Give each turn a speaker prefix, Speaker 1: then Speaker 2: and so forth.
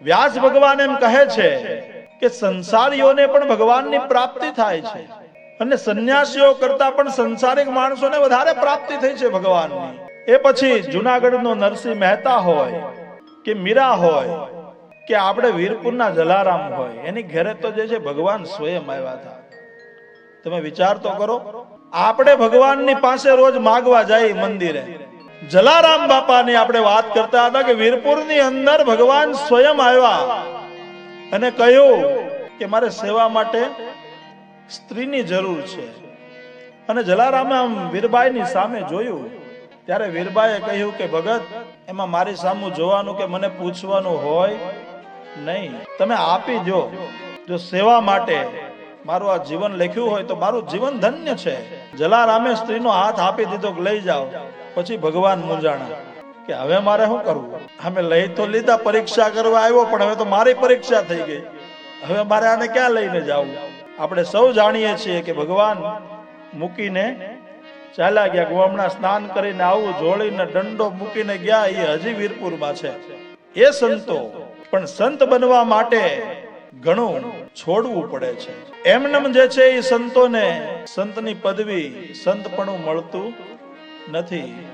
Speaker 1: વ્યાસ ભગવાન એમ કહે છે કે સંસારીઓને પણ ભગવાનની પ્રાપ્તિ થાય છે અને સંન્યાસીઓ કરતા પણ સંસારિક માણસોને વધારે પ્રાપ્તિ થઈ છે ભગવાનની. એ પછી જુનાગઢનો નરસિંહ મહેતા હોય કે મીરા હોય કે આપણે વીરપુરના જલારામ હોય, એની ઘરે તો જે છે ભગવાન સ્વયં આવ્યા હતા. તમે વિચાર તો કરો, આપણે ભગવાનની પાસે રોજ માગવા જાય મંદિરે, જલારામ બાપાની આપણે વાત કરતા હતા કે વીરપુરની અંદર ભગવાન સ્વયં આવ્યા અને કહ્યું કે મારે સેવા માટે સ્ત્રીની જરૂર છે. અને જલારામે આમ વીરબાઈની સામે જોયું ત્યારે વીરબાઈએ કહ્યું કે ભગત, એમાં મારી સામું જોવાનું કે મને પૂછવાનું હોય નહીં, તમે આપી દો. જો સેવા માટે મારું આ જીવન લખ્યું હોય તો મારું જીવન ધન્ય છે. જલારામે સ્ત્રીનો હાથ આપી દીધો કે લઈ જાઓ. પછી ભગવાન મૂંઝાણા કે હવે મારે શું કરવું? અમે લઈ તો લીધા, પરીક્ષા કરવા આવ્યો, પણ હવે તો મારી પરીક્ષા થઈ ગઈ, હવે મારે આને ક્યાં લઈને જવું? આપણે સૌ જાણીએ છીએ કે ભગવાન મૂકીને ચાલ્યા ગયા. હું હમણાં સ્નાન કરીને આવું, જોડીને દંડો મૂકીને ગયા, એ હજી વીરપુરમાં છે. એ સંતો પણ સંત બનવા માટે ઘણું છોડવું પડે છે. એમનેમ જે છે એ સંતોને સંતની પદવી, સંતપણું મળતું નથી.